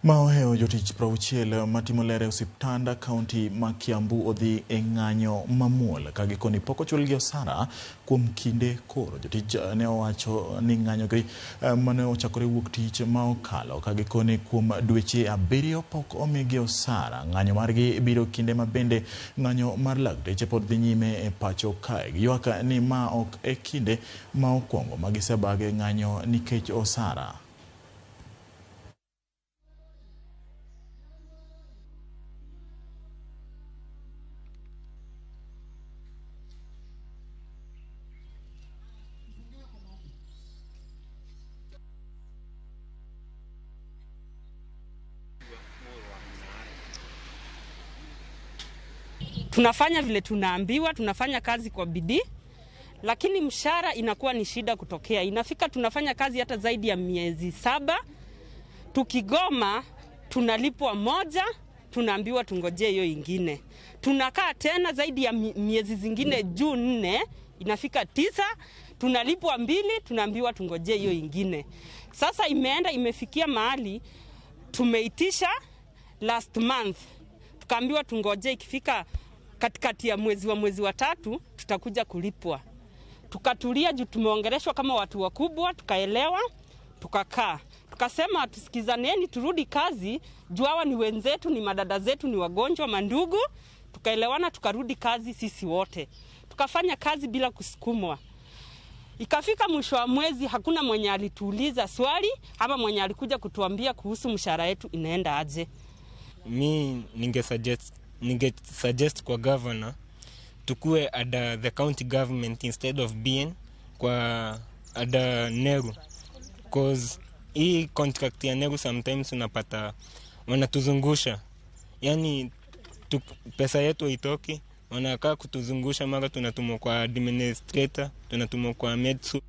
Maoheo jotich prauchiel matimolere osiptanda kaunti ma Kiambu odhi e ng'anyo mamuol kagikoni pok ochulgi osara kuom kinde koro. Jotich ne owacho ni ng'anyogi mane ochakore wuok tich ma okalo kagikoni kuom dweche 7 pok omigi osara. Ng'anyo margi biro kinde ma bende ng'anyo mar lakteche pod dhi nyime e pacho kae. Ywak ni ma ok e kinde ma okwongo magisebage ng'anyo nikech osara. Tunafanya vile tunaambiwa, tunafanya kazi kwa bidii, lakini mshahara inakuwa ni shida kutokea. Inafika tunafanya kazi hata zaidi ya miezi 7, tukigoma tunalipwa moja, tunaambiwa tungoje hiyo ingine. Tunakaa tena zaidi ya miezi zingine juu 4, inafika 9, tunalipwa 2, tunaambiwa tungoje hiyo ingine. Sasa imefikia mahali tumeitisha last month. Tukaambiwa tungoje ikifika katikati ya mwezi wa 3 tutakuja kulipwa. Tukatulia juu tumeongeleshwa kama watu wakubwa, tukaelewa, tukakaa. Tukasema tusikizaneni turudi kazi, juu hawa ni wenzetu, ni madada zetu, ni wagonjwa, mandugu. Tukaelewana tukarudi kazi sisi wote. Tukafanya kazi bila kusukumwa. Ikafika mwisho wa mwezi hakuna mwenye alituuliza swali ama mwenye alikuja kutuambia kuhusu mshahara yetu inaenda aje. Mi ninge-suggest kwa governor tukue ada the county government instead of being kwa ada Neru, cause hii contract ya Neru sometimes unapata wanatuzungusha, yani pesa yetu haitoki, wanakaa kutuzungusha. Mara tunatumwa kwa administrator, tunatumwa kwa medsu.